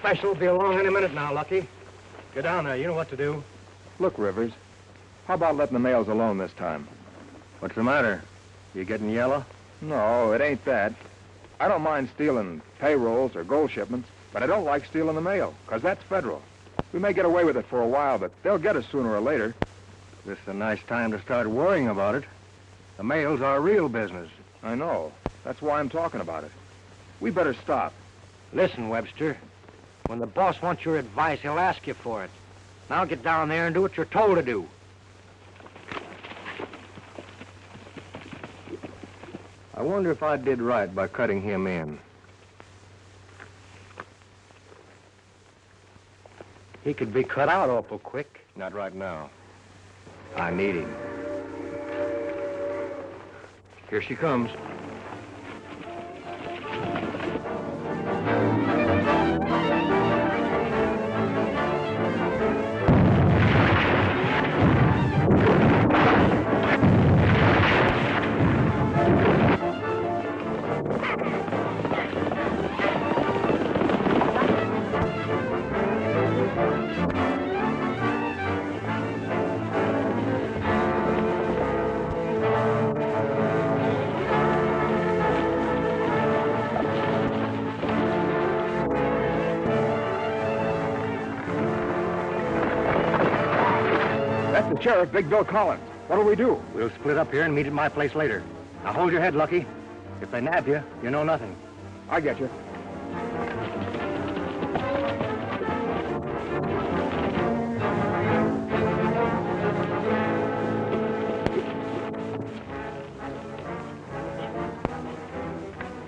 special will be along any minute now, Lucky. Get down there. You know what to do. Look, Rivers, how about letting the mails alone this time? What's the matter? You getting yellow? No, it ain't that. I don't mind stealing payrolls or gold shipments, but I don't like stealing the mail, because that's federal. We may get away with it for a while, but they'll get us sooner or later. This is a nice time to start worrying about it. The mail's our real business. I know. That's why I'm talking about it. We better stop. Listen, Webster. When the boss wants your advice, he'll ask you for it. Now get down there and do what you're told to do. I wonder if I did right by cutting him in. He could be cut out awful quick. Not right now. I need him. Here she comes. That's the sheriff, Big Bill Collins. What'll we do? We'll split up here and meet at my place later. Now hold your head, Lucky. If they nab you, you know nothing. I get you.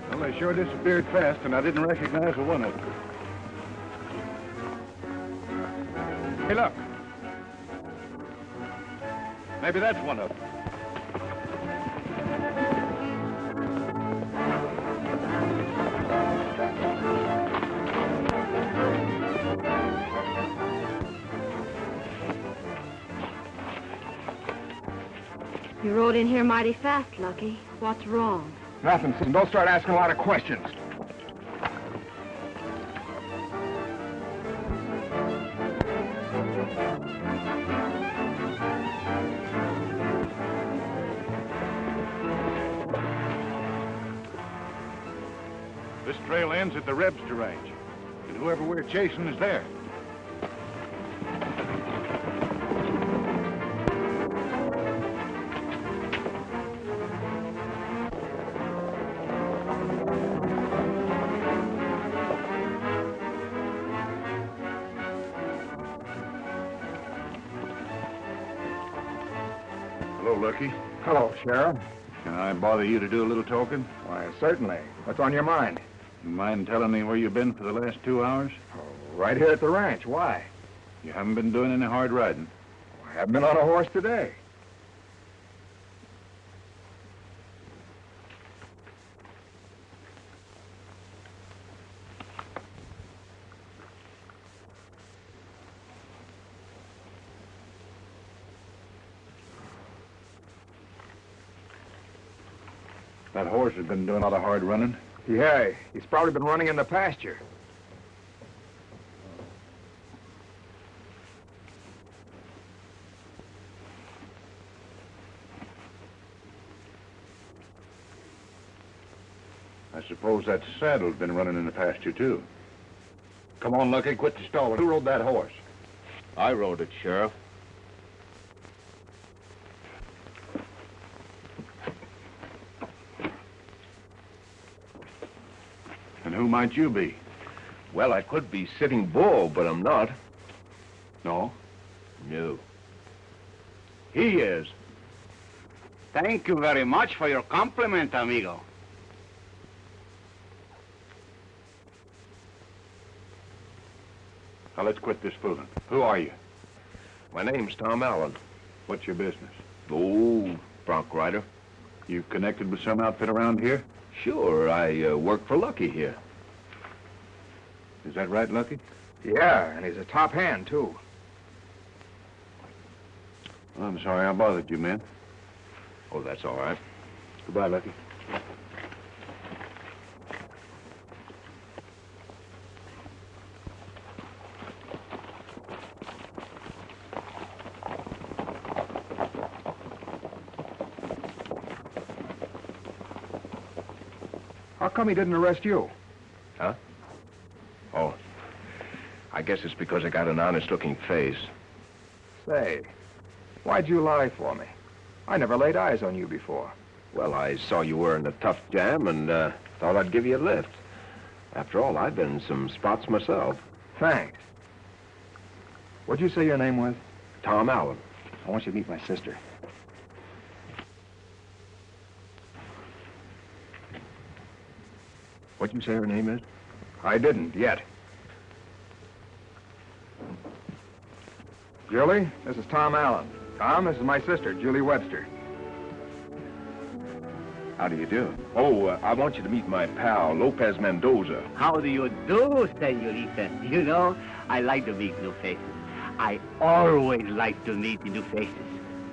Well, they sure disappeared fast, and I didn't recognize the one of them. Hey, look. Maybe that's one of them. You rode in here mighty fast, Lucky. What's wrong? Nothing, Susan. Don't start asking a lot of questions. This trail ends at the Rebster Range, and whoever we're chasing is there. Hello, Lucky. Hello, Sheriff. Can I bother you to do a little talking? Why, certainly. What's on your mind? You mind telling me where you've been for the last 2 hours? Oh, right here at the ranch. Why? You haven't been doing any hard riding. I haven't been on a horse today. That horse has been doing a lot of hard running. Yeah, he's probably been running in the pasture. I suppose that saddle's been running in the pasture, too. Come on, Lucky, quit the stalling. Who rode that horse? I rode it, Sheriff. And who might you be? Well, I could be Sitting Bull, but I'm not. No? No. He is. Thank you very much for your compliment, amigo. Now, let's quit this fooling. Who are you? My name's Tom Allen. What's your business? Oh, bronc rider. You connected with some outfit around here? Sure, I work for Lucky here. Is that right, Lucky? Yeah, and he's a top hand, too. Well, I'm sorry I bothered you, man. Oh, that's all right. Goodbye, Lucky. How come he didn't arrest you? Huh? Oh, I guess it's because I got an honest-looking face. Say, why'd you lie for me? I never laid eyes on you before. Well, I saw you were in a tough jam and thought I'd give you a lift. After all, I've been in some spots myself. Thanks. What'd you say your name was? Tom Allen. I want you to meet my sister. What'd you say her name is? I didn't, yet. Julie, this is Tom Allen. Tom, this is my sister, Julie Webster. How do you do? Oh, I want you to meet my pal, Lopez Mendoza. How do you do, senorita? You know, I like to meet new faces. I always like to meet new faces.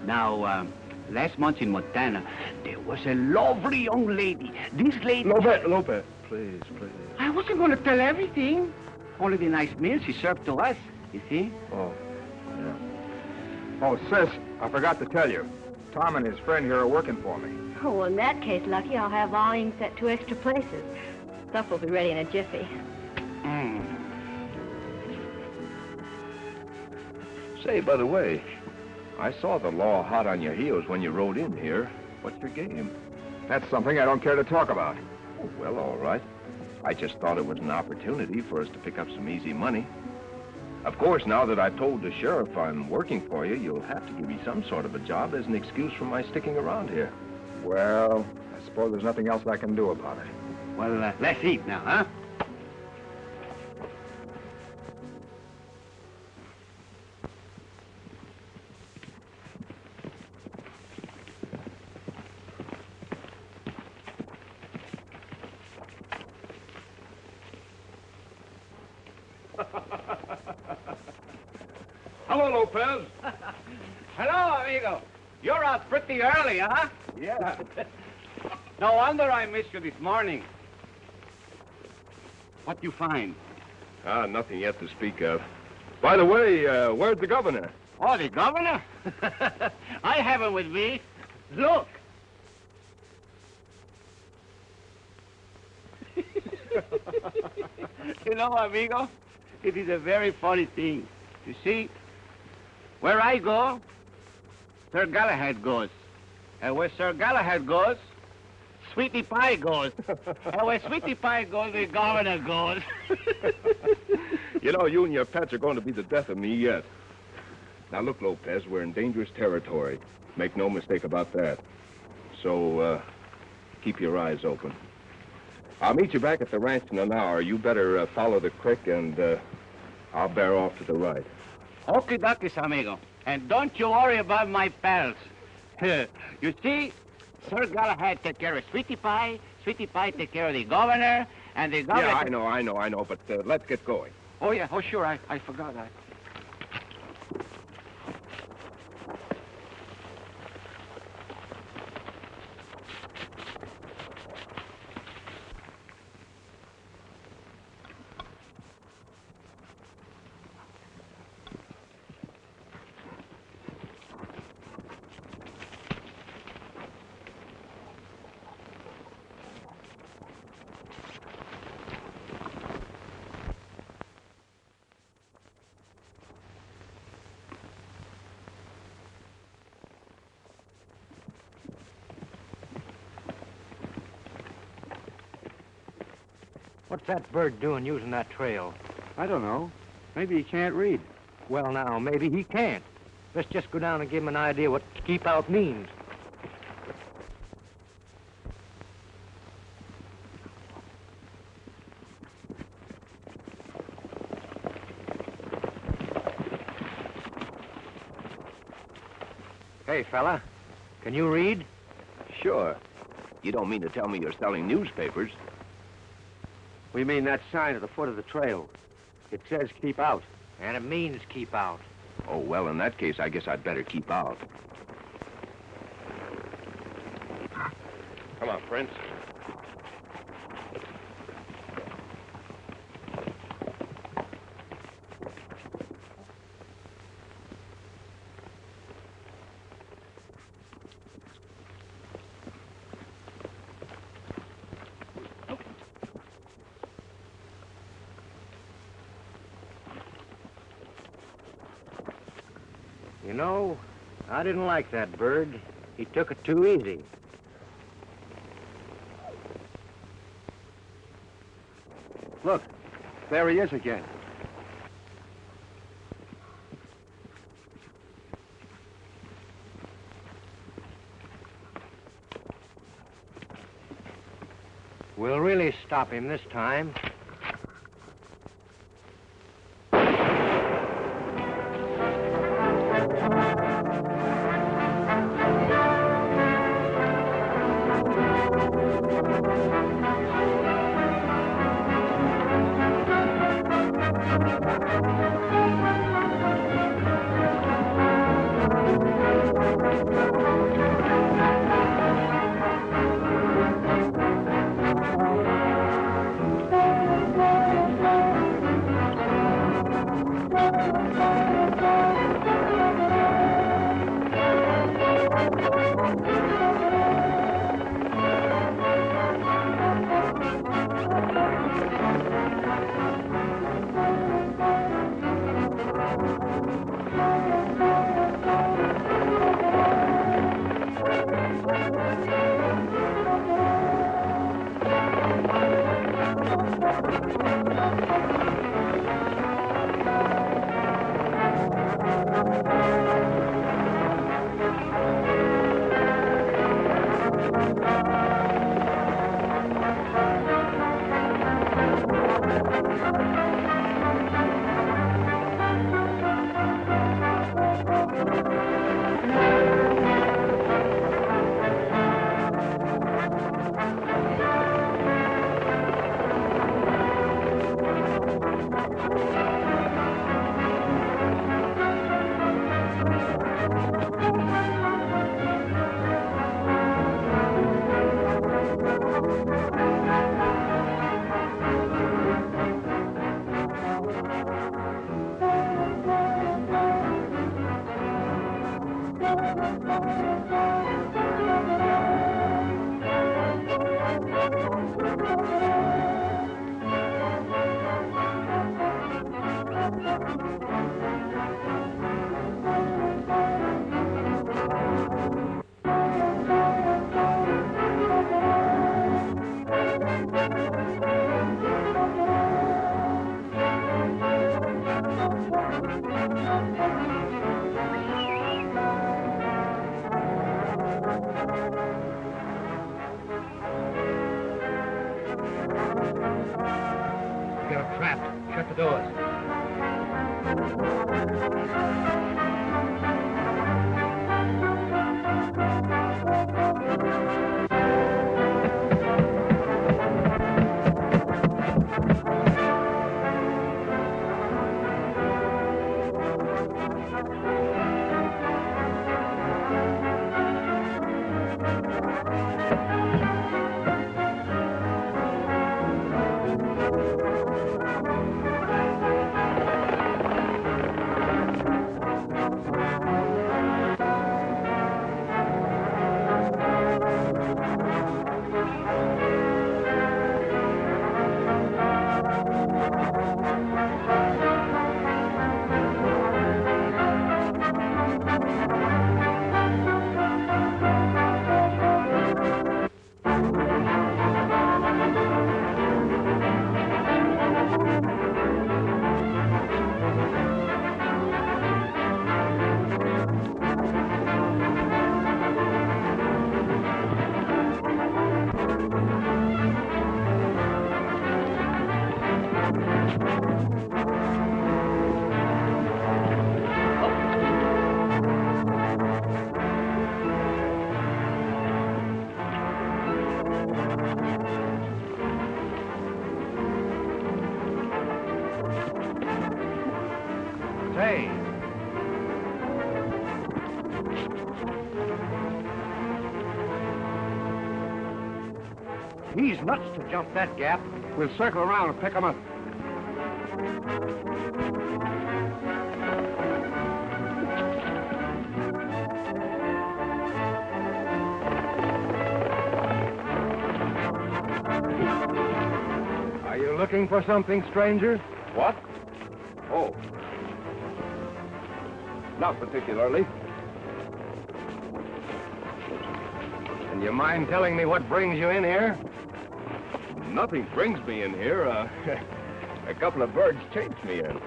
Now, last month in Montana, there was a lovely young lady. This lady... Lopez, please. I wasn't going to tell everything. Only the nice meal she served to us, you see? Oh, yeah. Oh, sis, I forgot to tell you. Tom and his friend here are working for me. Oh, well, in that case, Lucky, I'll have volumes at 2 extra places. Stuff will be ready in a jiffy. Say, by the way, I saw the law hot on your heels when you rode in here. What's your game? That's something I don't care to talk about. Oh, well, all right. I just thought it was an opportunity for us to pick up some easy money. Of course, now that I've told the sheriff I'm working for you, you'll have to give me some sort of a job as an excuse for my sticking around here. Well, I suppose there's nothing else I can do about it. Well, let's eat now, huh? Hello, Lopez. Hello, amigo. You're out pretty early, huh? Yeah. No wonder I missed you this morning. What you find? Nothing yet to speak of. By the way, where's the governor? Oh, the governor? I have him with me. Look. You know, amigo, it is a very funny thing. You see, where I go, Sir Galahad goes. And where Sir Galahad goes, Sweetie Pie goes. And where Sweetie Pie goes, the governor goes. You know, you and your pets are going to be the death of me yet. Now, look, Lopez, we're in dangerous territory. Make no mistake about that. So, keep your eyes open. I'll meet you back at the ranch in an hour. You better follow the creek, and I'll bear off to the right. Okie dokies, amigo. And don't you worry about my pals. You see, Sir Galahad take care of Sweetie Pie take care of the governor, and the governor... Yeah, I know, but let's get going. Oh, yeah, oh, sure, I forgot that. What's that bird doing using that trail? I don't know. Maybe he can't read. Well, now, maybe he can't. Let's just go down and give him an idea what keep out means. Hey, fella, can you read? Sure. You don't mean to tell me you're selling newspapers? We mean that sign at the foot of the trail. It says keep out. And it means keep out. Oh, well, in that case, I guess I'd better keep out. Come on, Prince. You know, I didn't like that bird. He took it too easy. Look, there he is again. We'll really stop him this time. You're trapped. Shut the doors. Say, He's nuts to jump that gap. we'll circle around and pick him up. Are you looking for something, stranger? What? Oh. Not particularly. And you mind telling me what brings you in here? Nothing brings me in here. A couple of birds chased me in.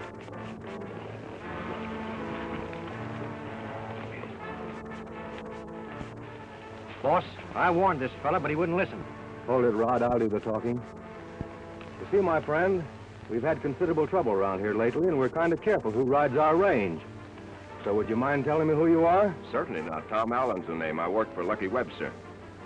Boss, I warned this fella, but he wouldn't listen. Hold it, Rod. I'll do the talking. You see, my friend, we've had considerable trouble around here lately, and we're kind of careful who rides our range. So would you mind telling me who you are? Certainly not. Tom Allen's the name. I work for Lucky Webster.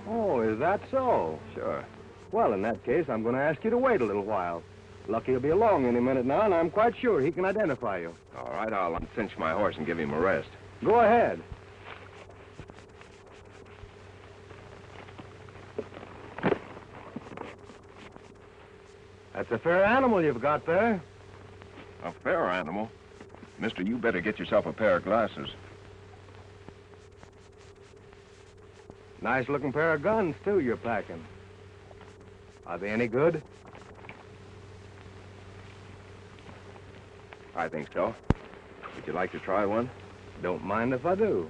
Oh, is that so? Sure. Well, in that case, I'm going to ask you to wait a little while. Lucky will be along any minute now, and I'm quite sure he can identify you. All right, I'll uncinch my horse and give him a rest. Go ahead. That's a fair animal you've got there. A fair animal? Mister, you better get yourself a pair of glasses. Nice-looking pair of guns, too, you're packing. Are they any good? I think so. Would you like to try one? Don't mind if I do.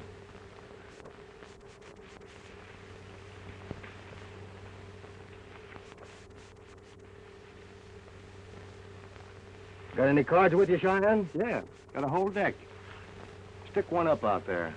Got any cards with you, Cheyenne? Yeah, got a whole deck. Stick one up out there.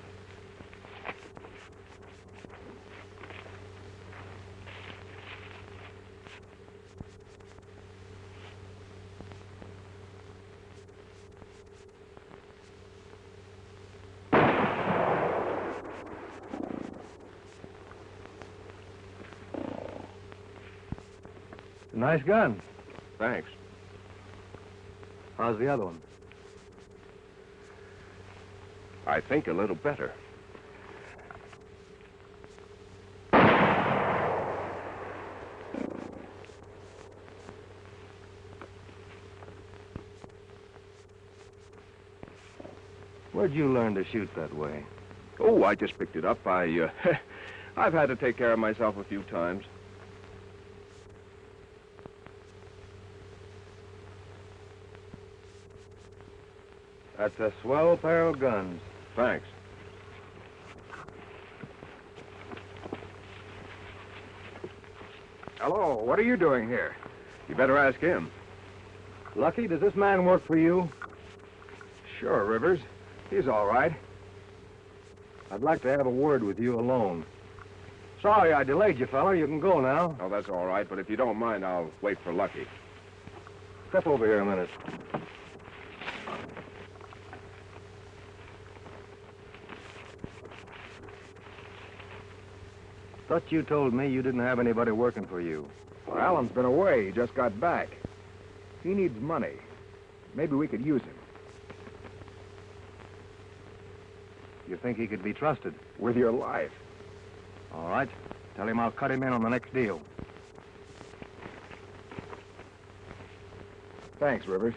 Nice gun. Thanks. How's the other one? I think a little better. Where'd you learn to shoot that way? Oh, I just picked it up. I've had to take care of myself a few times. That's a swell pair of guns. Thanks. Hello, what are you doing here? You better ask him. Lucky, does this man work for you? Sure, Rivers. He's all right. I'd like to have a word with you alone. Sorry I delayed you, fella. You can go now. Oh, that's all right, but if you don't mind, I'll wait for Lucky. Step over here a minute. Thought you told me you didn't have anybody working for you. Well, Alan's been away. He just got back. He needs money. Maybe we could use him. You think he could be trusted? With your life. All right. Tell him I'll cut him in on the next deal. Thanks, Rivers.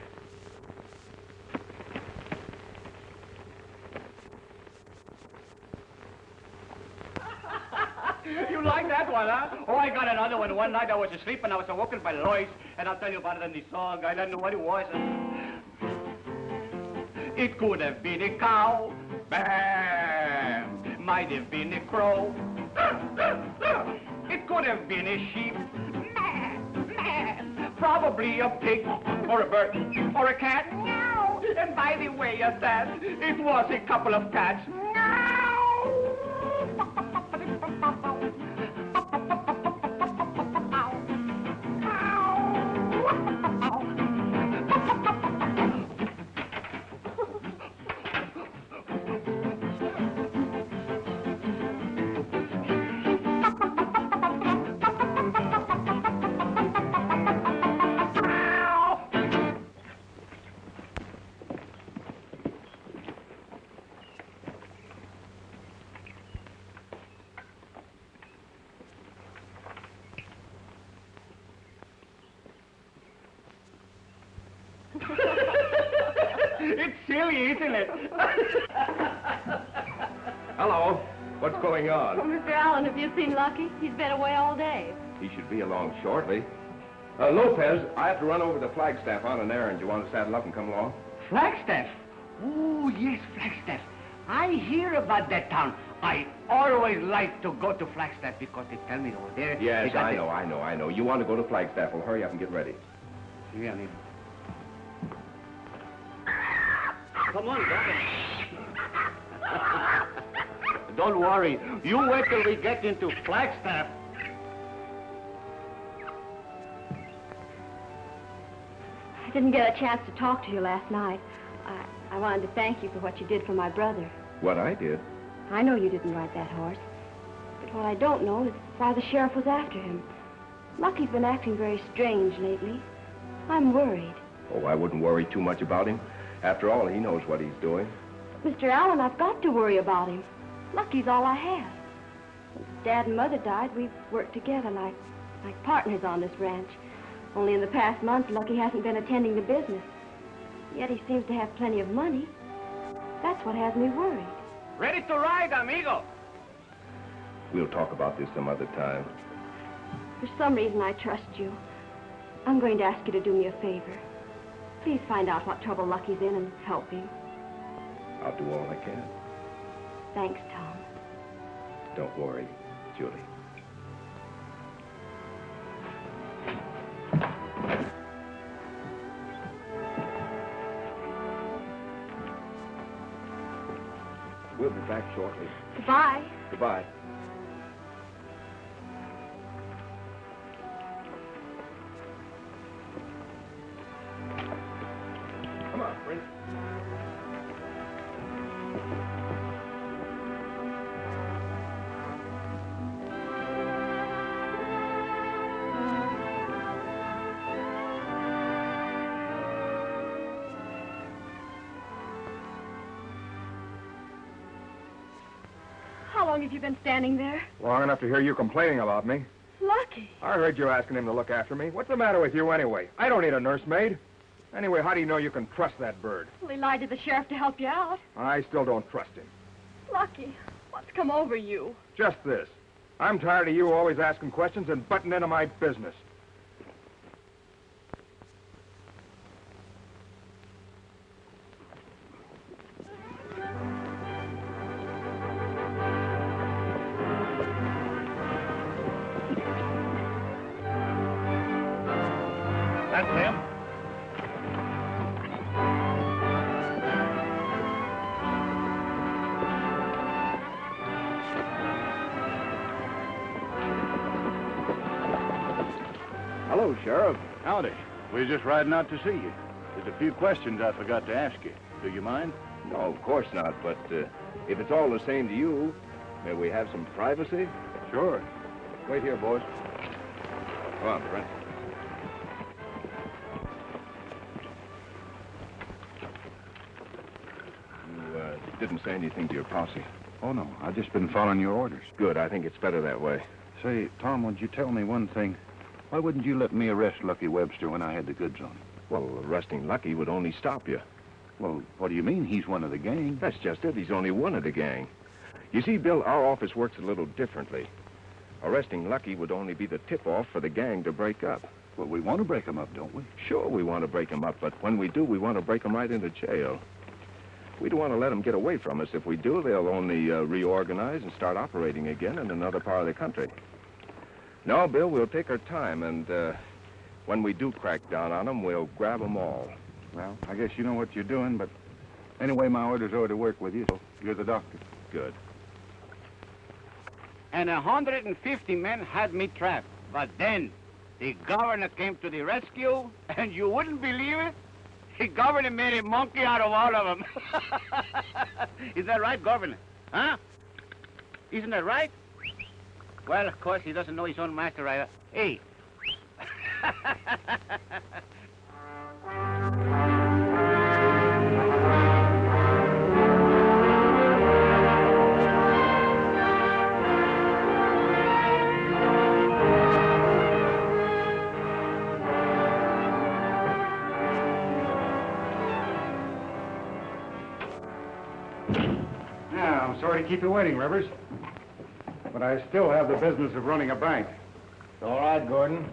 You like that one, huh? Oh, I got another one. One night I was asleep and I was awoken by noise, and I'll tell you about it in the song. I don't know what it was. It could have been a cow. Bam! Might have been a crow. It could have been a sheep. Probably a pig, or a bird, or a cat. Meow. And by the way of that, it was a couple of cats. It's silly, isn't it? Hello. What's going Oh, on? Mr. Allen, have you seen Lucky? He's been away all day. He should be along shortly. Lopez, I have to run over to Flagstaff on an errand. You want to saddle up and come along? Flagstaff? Oh, yes, Flagstaff. I hear about that town. I always like to go to Flagstaff because they tell me over there... Yes, they got I know. You want to go to Flagstaff. Well, hurry up and get ready. Yeah, come on, Governor. Don't worry. You wait till we get into Flagstaff. I didn't get a chance to talk to you last night. I wanted to thank you for what you did for my brother. What I did? I know you didn't ride that horse. But what I don't know is why the sheriff was after him. Lucky's been acting very strange lately. I'm worried. Oh, I wouldn't worry too much about him. After all, he knows what he's doing. Mr. Allen, I've got to worry about him. Lucky's all I have. Since Dad and Mother died, we've worked together like partners on this ranch. Only in the past month, Lucky hasn't been attending to business. Yet he seems to have plenty of money. That's what has me worried. Ready to ride, amigo. We'll talk about this some other time. For some reason, I trust you. I'm going to ask you to do me a favor. Please find out what trouble Lucky's in and help him. I'll do all I can. Thanks, Tom. Don't worry, Julie. We'll be back shortly. Goodbye. Goodbye. Come on, Prince. How long have you been standing there? Long enough to hear you complaining about me. Lucky. I heard you asking him to look after me. What's the matter with you anyway? I don't need a nursemaid. Anyway, how do you know you can trust that bird? Well, he lied to the sheriff to help you out. I still don't trust him. Lucky, what's come over you? Just this. I'm tired of you always asking questions and butting into my business. That's him. Hello, Sheriff. Howdy. We were just riding out to see you. There's a few questions I forgot to ask you. Do you mind? No, of course not, but if it's all the same to you, may we have some privacy? Sure. Wait here, boys. Come on, Prince. You didn't say anything to your posse. Oh, no. I've just been following your orders. Good. I think it's better that way. Say, Tom, would you tell me one thing? Why wouldn't you let me arrest Lucky Webster when I had the goods on him? Well, arresting Lucky would only stop you. Well, what do you mean? He's one of the gang. That's just it. He's only one of the gang. You see, Bill, our office works a little differently. Arresting Lucky would only be the tip-off for the gang to break up. Well, we want to break him up, don't we? Sure, we want to break him up, but when we do, we want to break him right into jail. We don't want to let them get away from us. If we do, they'll only reorganize and start operating again in another part of the country. No, Bill, we'll take our time, and when we do crack down on them, we'll grab them all. Well, I guess you know what you're doing, but anyway, my orders are to work with you, so you're the doctor. Good. And 150 men had me trapped. But then the governor came to the rescue, and you wouldn't believe it. The governor made a monkey out of all of them. Is that right, governor? Huh? Isn't that right? Well, of course, he doesn't know his own master either. Hey. I'm sorry to keep you waiting, Rivers. But I still have the business of running a bank. All right, Gordon.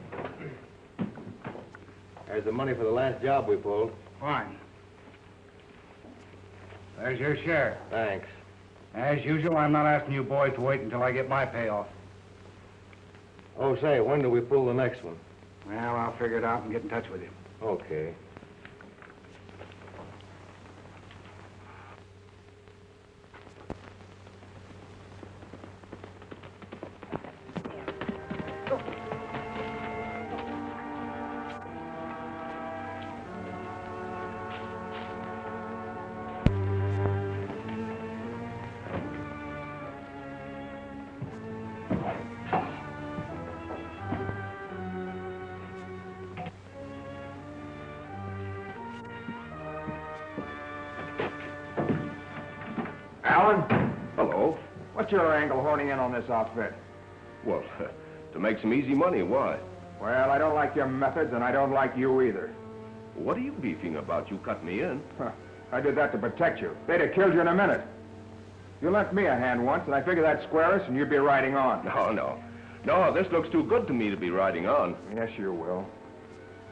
There's the money for the last job we pulled. Fine. There's your share. Thanks. As usual, I'm not asking you boys to wait until I get my payoff. Oh, say, when do we pull the next one? Well, I'll figure it out and get in touch with you. Okay. Alan, Hello. what's your angle horning in on this outfit? Well, to make some easy money, why? Well, I don't like your methods, and I don't like you either. What are you beefing about? You cut me in. Huh. I did that to protect you. They'd have killed you in a minute. You lent me a hand once, and I figured that'd square us, and you'd be riding on. No, this looks too good to me to be riding on. Yes, you will.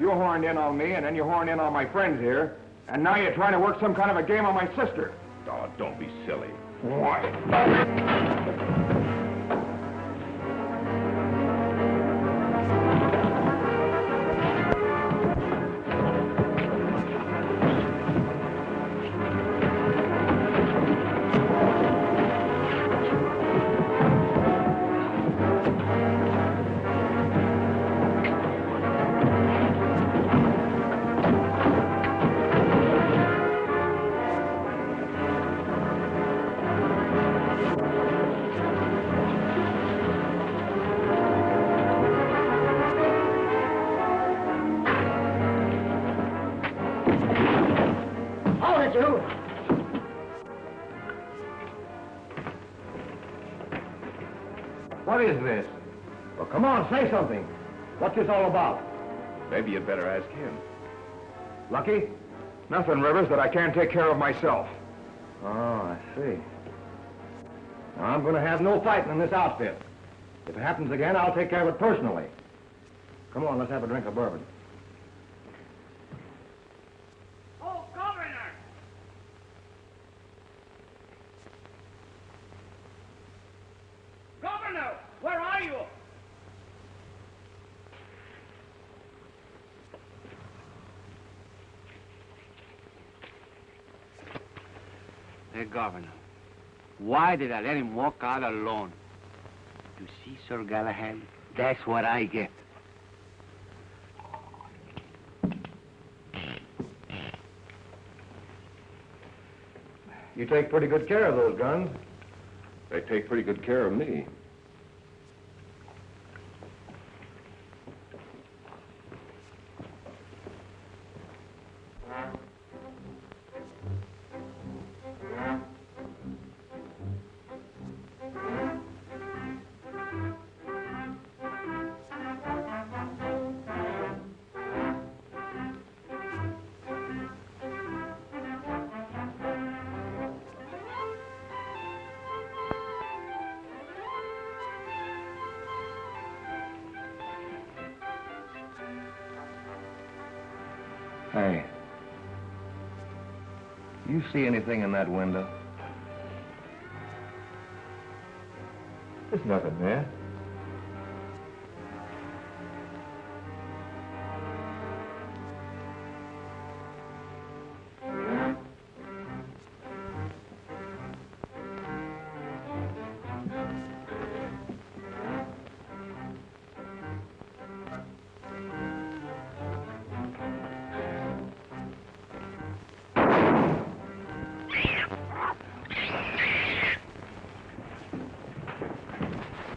You horned in on me, and then you horned in on my friends here, and now you're trying to work some kind of a game on my sister. Oh, don't be silly. What? What is this? Well, come on, say something. What's this all about? Maybe you'd better ask him. Lucky? Nothing, Rivers, that I can't take care of myself. Oh, I see. Now, I'm going to have no fighting in this outfit. If it happens again, I'll take care of it personally. Come on, let's have a drink of bourbon. Oh, Governor! Governor, where are you? Hey, Governor, why did I let him walk out alone? You see, Sir Galahad, that's what I get. You take pretty good care of those guns. They take pretty good care of me. Hey. You see anything in that window? There's nothing there.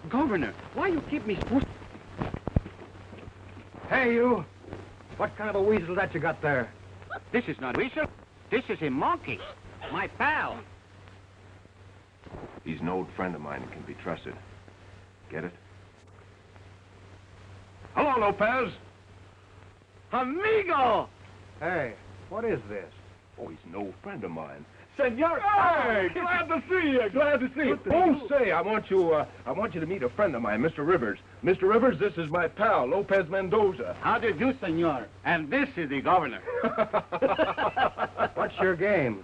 Governor, why you keep me supposed? Hey, you! What kind of a weasel that you got there? This is not weasel. This is a monkey. My pal. He's an old friend of mine and can be trusted. Get it? Hello, Lopez. Amigo! Hey, what is this? Oh, he's an old friend of mine. Senor. Hey, glad to see you. Glad to see you. Oh, say, I want you to meet a friend of mine, Mr. Rivers. Mr. Rivers, this is my pal, Lopez Mendoza. How do you do, senor? And this is the governor. What's your game?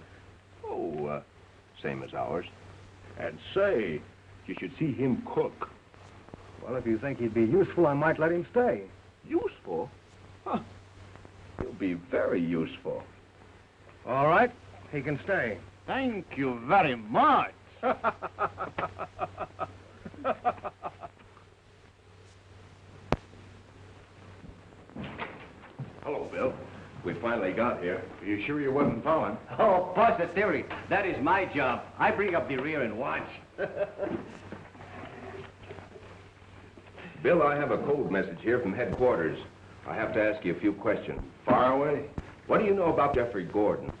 Oh, same as ours. And say, you should see him cook. Well, if you think he'd be useful, I might let him stay. Useful? Huh. He'll be very useful. All right, he can stay. Thank you very much. Hello, Bill. We finally got here. You sure you wasn't following? Oh, positively. That is my job. I bring up the rear and watch. Bill, I have a code message here from headquarters. I have to ask you a few questions. Far away. What do you know about Jeffrey Gordon?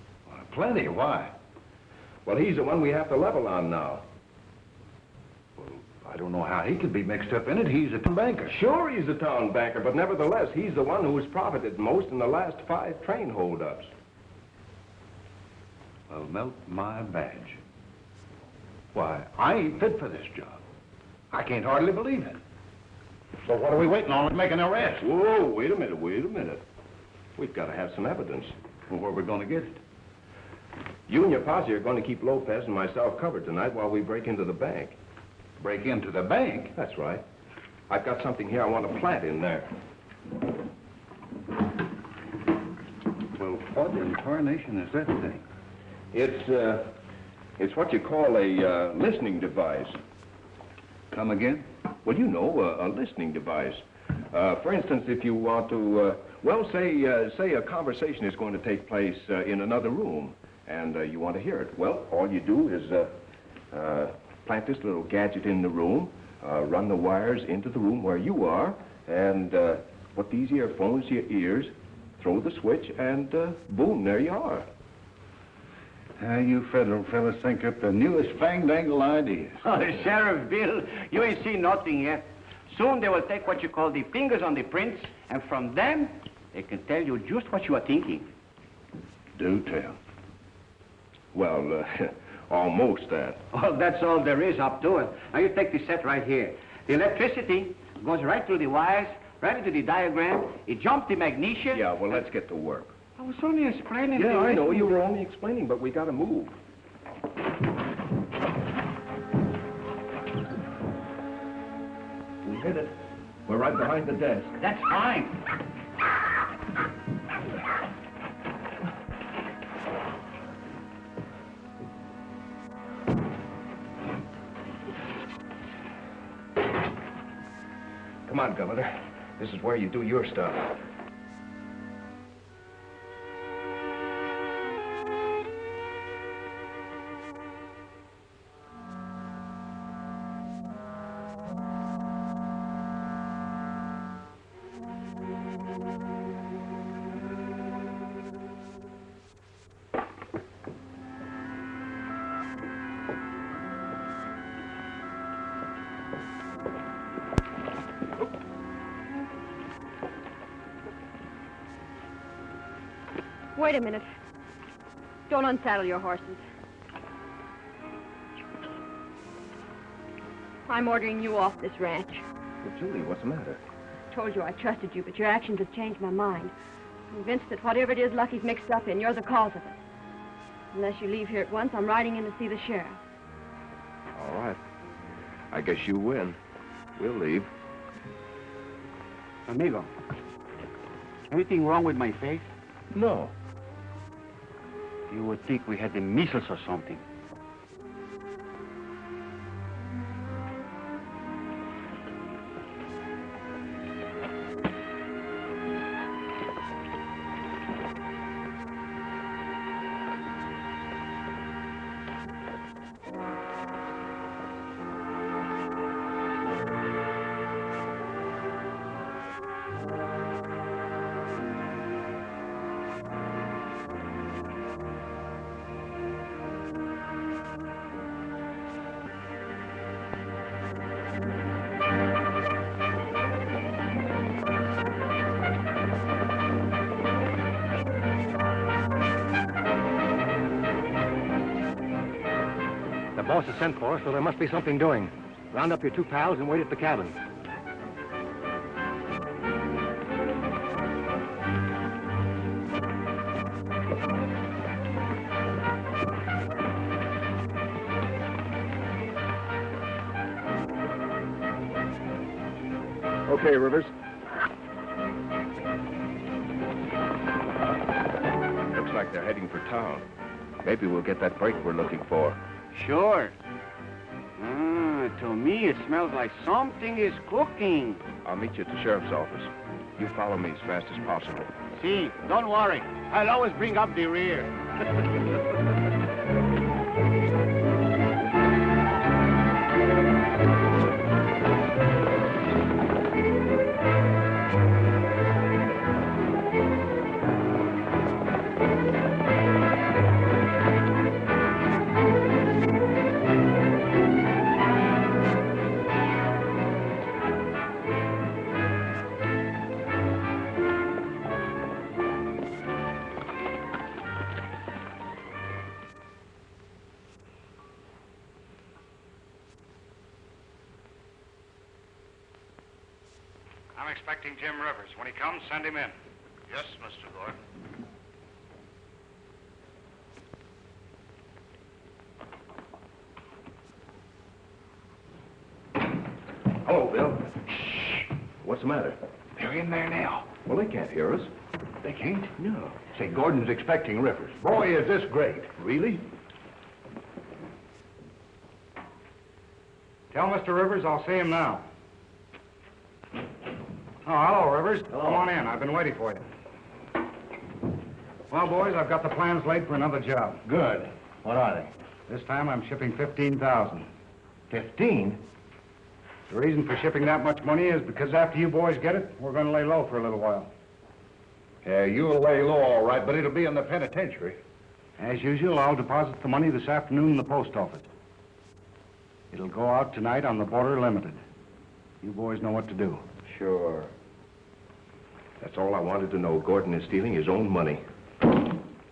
Plenty. Why? Well, he's the one we have to level on now. Well, I don't know how he could be mixed up in it. He's a banker. Sure, he's a town banker, but nevertheless, he's the one who has profited most in the last 5 train holdups. Well, melt my badge. Why, I ain't fit for this job. I can't hardly believe it. So what are we waiting on? Let's make an arrest. Whoa, wait a minute. We've got to have some evidence. Well, where are we going to get it? You and your posse are going to keep Lopez and myself covered tonight while we break into the bank. Break into the bank? That's right. I've got something here I want to plant in there. Well, what in tarnation is that thing? It's what you call a listening device. Come again? Well, you know, a listening device. For instance, if you want to, say a conversation is going to take place in another room, and you want to hear it. Well, all you do is plant this little gadget in the room, run the wires into the room where you are, and put these earphones to your ears, throw the switch, and boom, there you are. You federal fellas think up the newest fang-dangle ideas. Oh, Sheriff Bill, you ain't seen nothing yet. Soon they will take what you call the fingers on the prints, and from them, they can tell you just what you are thinking. Do tell. Well, almost that. Well, that's all there is up to it. Now, you take the set right here. The electricity goes right through the wires, right into the diagram. It jumps the magnesia. Yeah, well, let's get to work. I was only explaining. Yeah, I know. You were only explaining, but we got to move. We hit it. We're right behind the desk. That's fine. Come on, Governor. This is where you do your stuff. Wait a minute. Don't unsaddle your horses. I'm ordering you off this ranch. Well, Julie, what's the matter? I told you I trusted you, but your actions have changed my mind. I'm convinced that whatever it is Lucky's mixed up in, you're the cause of it. Unless you leave here at once, I'm riding in to see the sheriff. All right. I guess you win. We'll leave. Amigo, anything wrong with my face? No. You would think we had the measles or something. The boss is sent for, so there must be something doing. Round up your 2 pals and wait at the cabin. Okay, Rivers. Looks like they're heading for town. Maybe we'll get that break we're looking for. Sure. To me, it smells like something is cooking. I'll meet you at the sheriff's office. You follow me as fast as possible. See, don't worry. I'll always bring up the rear. I'm expecting Jim Rivers. When he comes, send him in. Yes, Mr. Gordon. Hello, Bill. Shh. What's the matter? They're in there now. Well, they can't hear us. They can't? No. Say, Gordon's expecting Rivers. Boy, is this great. Really? Tell Mr. Rivers I'll see him now. Oh, hello, Rivers. Hello. Come on in. I've been waiting for you. Well, boys, I've got the plans laid for another job. Good. What are they? This time I'm shipping 15,000. 15? The reason for shipping that much money is because after you boys get it, we're going to lay low for a little while. Yeah, you'll lay low all right, but it'll be in the penitentiary. As usual, I'll deposit the money this afternoon in the post office. It'll go out tonight on the Border Limited. You boys know what to do. Sure. That's all I wanted to know. Gordon is stealing his own money.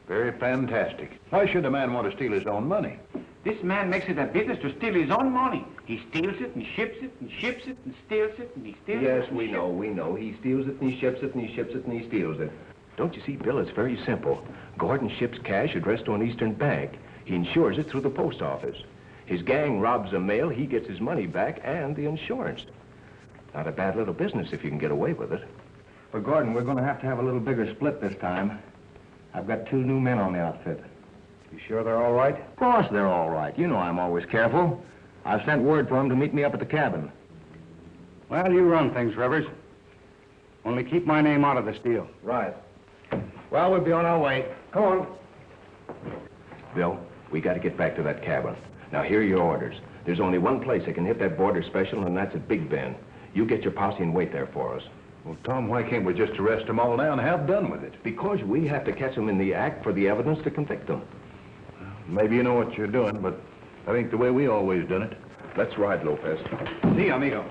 Very fantastic. Why should a man want to steal his own money? This man makes it a business to steal his own money. He steals it and ships it and ships it and steals it and he steals it. Yes, and we know. He steals it and he ships it and he ships it and he steals it. Don't you see, Bill, it's very simple. Gordon ships cash addressed to an Eastern bank. He insures it through the post office. His gang robs a mail, he gets his money back and the insurance. Not a bad little business if you can get away with it. But, Gordon, we're going to have a little bigger split this time. I've got 2 new men on the outfit. You sure they're all right? Of course they're all right. You know I'm always careful. I've sent word for them to meet me up at the cabin. Well, you run things, Rivers. Only keep my name out of this deal. Right. Well, we'll be on our way. Come on. Bill, we got to get back to that cabin. Now, here are your orders. There's only one place that can hit that border special, and that's at Big Bend. You get your posse and wait there for us. Well, Tom, why can't we just arrest them all now and have done with it? Because we have to catch them in the act for the evidence to convict them. Maybe you know what you're doing, but I think the way we always done it. Let's ride, Lopez. See, amigo.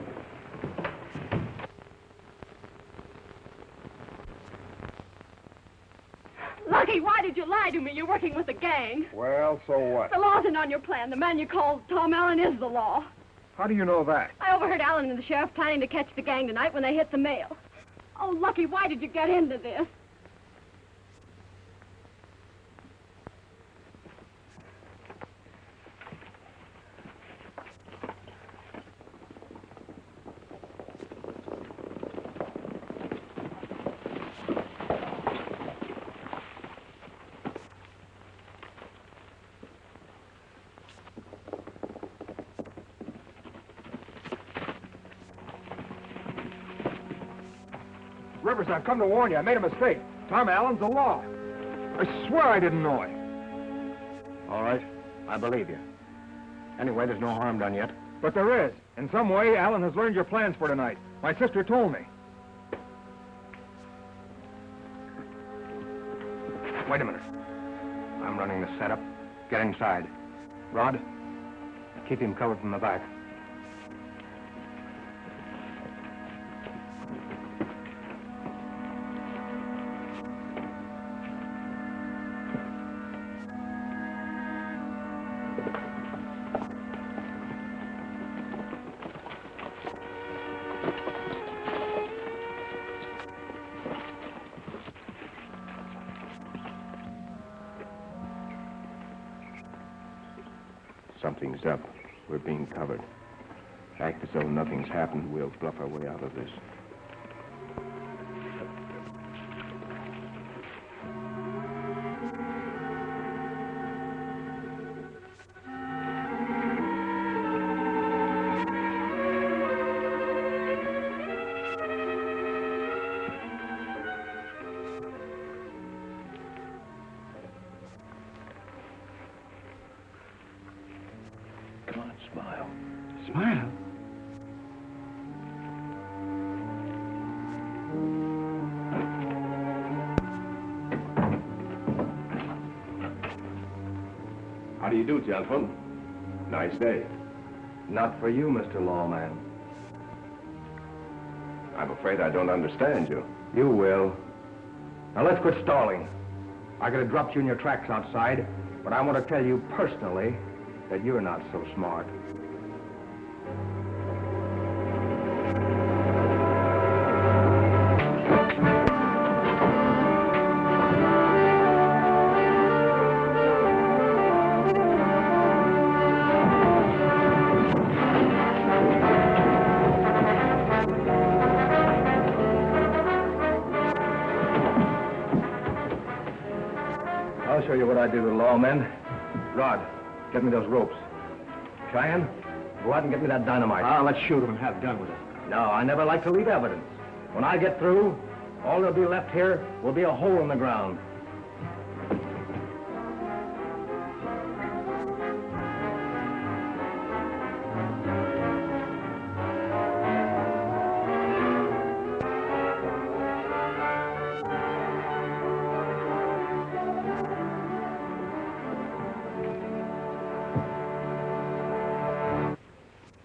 Lucky, why did you lie to me? You're working with a gang. Well, so what? The law isn't on your plan. The man you called Tom Allen is the law. How do you know that? I overheard Allen and the sheriff planning to catch the gang tonight when they hit the mail. Oh, Lucky, why did you get into this? Rivers, I've come to warn you. I made a mistake. Tom Allen's the law. I swear I didn't know it. All right. I believe you. Anyway, there's no harm done yet. But there is. In some way, Allen has learned your plans for tonight. My sister told me. Wait a minute. I'm running the setup. Get inside. Rod, keep him covered from the back. Something's up. We're being covered. Act as though nothing's happened. We'll bluff our way out of this. Come on, smile. Smile? How do you do, gentlemen? Nice day. Not for you, Mr. Lawman. I'm afraid I don't understand you. You will. Now let's quit stalling. I could have dropped you in your tracks outside, but I want to tell you personally that you're not so smart. I'll show you what I do with lawmen. Rod, get me those ropes. Cheyenne, go out and get me that dynamite. Let's shoot him and have done with it. No, I never like to leave evidence. When I get through, all that'll be left here will be a hole in the ground.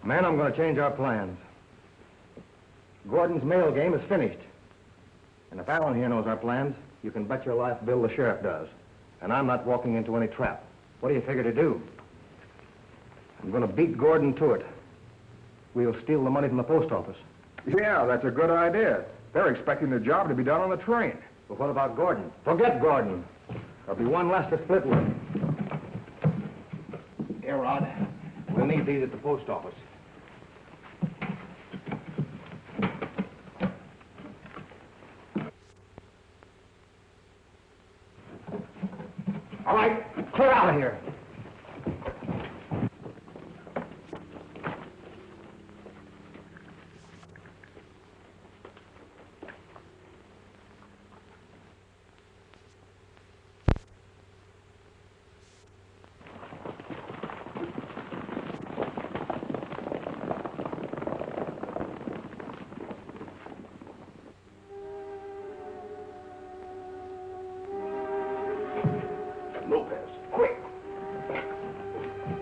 Man, I'm going to change our plans. Gordon's mail game is finished. And if Allen here knows our plans, you can bet your life Bill the sheriff does. And I'm not walking into any trap. What do you figure to do? I'm going to beat Gordon to it. We'll steal the money from the post office. Yeah, that's a good idea. They're expecting the job to be done on the train. But what about Gordon? Forget Gordon. There'll be one less to split with. Here, Rod. We'll need these at the post office. All right, clear out of here. Lopez, quick!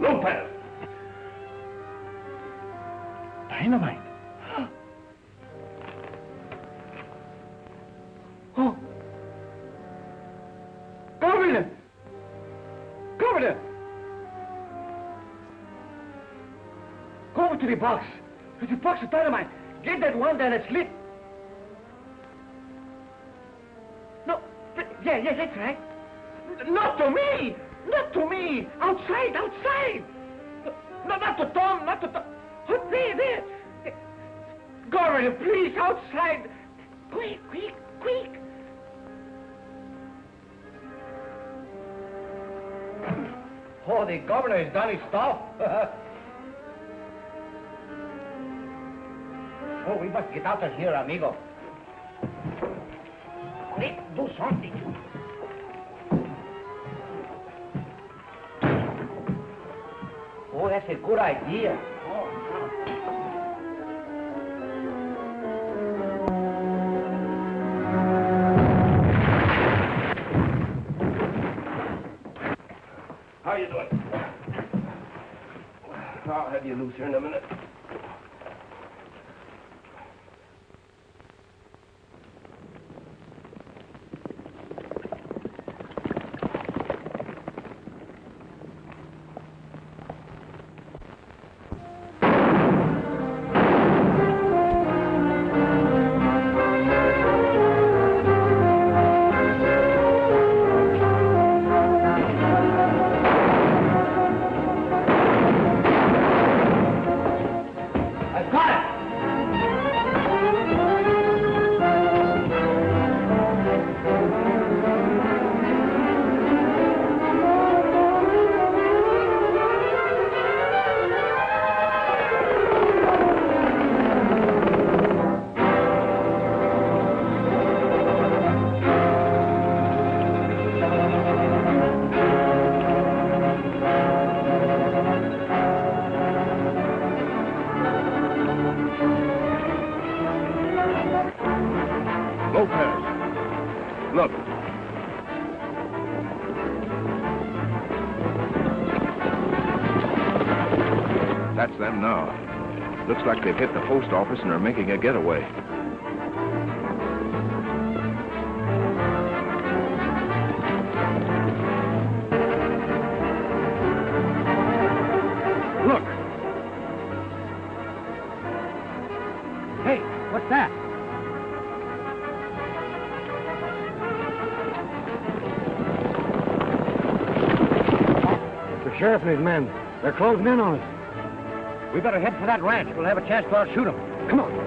Lopez! Dynamite? Oh! Governor! Governor! Go over to the box. There's a box of dynamite. Get that one that is lit. No, yeah, that's right. Not to me! Not to me! Outside, outside! No, not to Tom, not to Tom. Oh, there. Governor, please, outside. Quick. Oh, the governor has done his stuff. Oh, we must get out of here, amigo. Quick, do something. Oh, that's a good idea. How you doing? I'll have you loose here in a minute. above it. That's them now. Looks like they've hit the post office and are making a getaway. Look. Hey, what's that? It's the sheriff and his men. They're closing in on us. We better head for that ranch. We'll have a chance to outshoot them. Come on.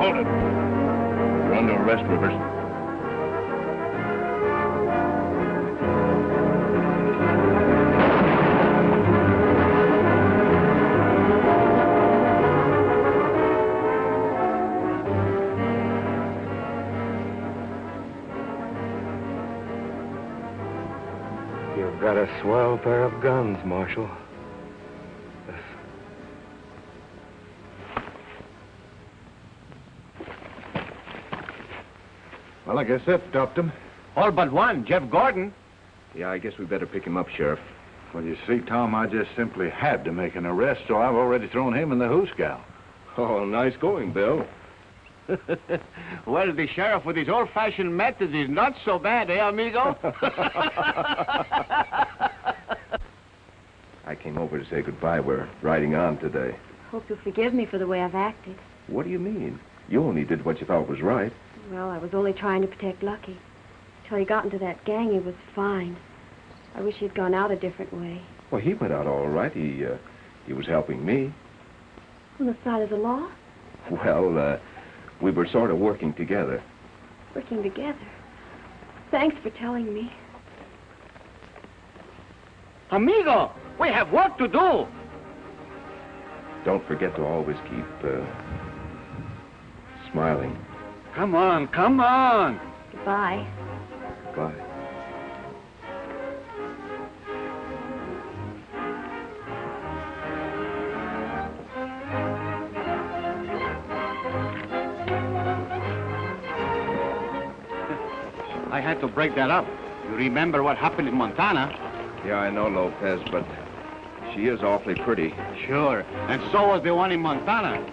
Hold it. You're under arrest, Rivers. You've got a swell pair of guns, Marshal. Well, I guess that stopped him. All but one, Jeff Gordon. Yeah, I guess we better pick him up, Sheriff. Well, you see, Tom, I just simply had to make an arrest, so I've already thrown him in the hoosgow. Oh, nice going, Bill. Well, the sheriff with his old-fashioned methods is not so bad, eh, amigo? I came over to say goodbye. We're riding on today. Hope you'll forgive me for the way I've acted. What do you mean? You only did what you thought was right. Well, I was only trying to protect Lucky. Till he got into that gang, he was fine. I wish he'd gone out a different way. Well, he went out all right. He was helping me. On the side of the law? Well, we were sort of working together. Working together. Thanks for telling me. Amigo, we have work to do. Don't forget to always keep, smiling. Come on, come on. Goodbye. Bye. I had to break that up. You remember what happened in Montana? Yeah, I know, Lopez, but she is awfully pretty. Sure, and so was the one in Montana.